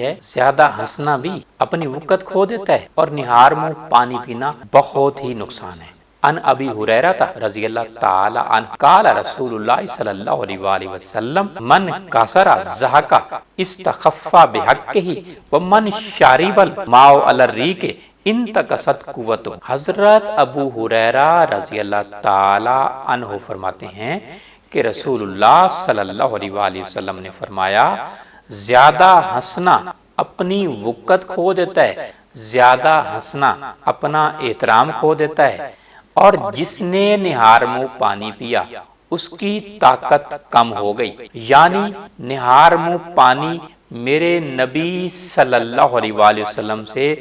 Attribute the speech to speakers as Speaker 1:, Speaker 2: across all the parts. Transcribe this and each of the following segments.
Speaker 1: ہے زیادہ ہنسنا بھی اپنی وقت کھو دیتا ہے اور نہار منہ پانی پینا بہت ہی نقصان ہے۔ ان ابی ہریرہ رضی اللہ تعالی عنہ قال رسول اللہ صلی اللہ علیہ وآلہ وسلم من کسر ضحک استخفا بحقہ ومن شرب الماء علی الریق انتقصت قوتہ۔ حضرت ابو ہریرہ رضی اللہ تعالی عنہ فرماتے ہیں کہ رسول اللہ صلی اللہ علیہ وآلہ وسلم نے فرمایا زیادہ ہنسنا اپنی وقت کھو دیتا ہے، زیادہ ہنسنا اپنا احترام کھو دیتا ہے، اور جس نے نہار منہ پانی پیا اس کی طاقت کم ہو گئی۔ یعنی نہار منہ پانی میرے نبی صلی اللہ علیہ وآلہ وسلم سے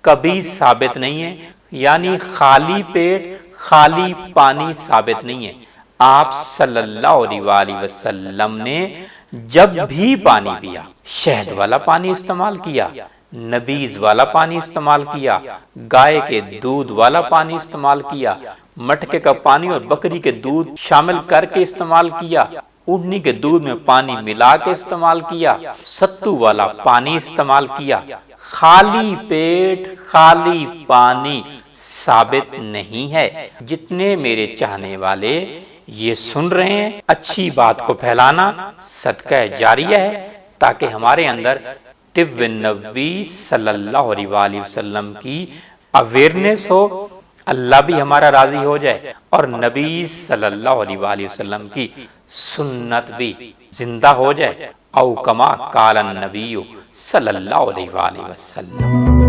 Speaker 1: کبھی ثابت نہیں ہے، یعنی خالی پیٹ خالی پانی ثابت نہیں ہے۔ آپ صلی اللہ علیہ وآلہ وسلم نے جب بھی پانی پیا، شہد والا پانی استعمال کیا، نبیذ والا پانی استعمال کیا، گائے کے دودھ والا پانی استعمال کیا، مٹکے کا پانی اور بکری کے دودھ شامل کر کے استعمال کیا، اونٹنی کے دودھ میں پانی ملا کے استعمال کیا، ستو والا پانی استعمال کیا، خالی پیٹ خالی پانی ثابت نہیں ہے۔ جتنے میرے چاہنے والے یہ سن رہے ہیں، اچھی بات کو پھیلانا صدقہ جاریہ ہے تاکہ ہمارے اندر طب نبوی صلی اللہ علیہ وآلہ وسلم کی اویئرنیس ہو، اللہ بھی ہمارا راضی ہو جائے اور نبی صلی اللہ علیہ وآلہ وسلم کی سنت بھی زندہ ہو جائے۔ او کما قال النبی صلی اللہ علیہ وآلہ وسلم۔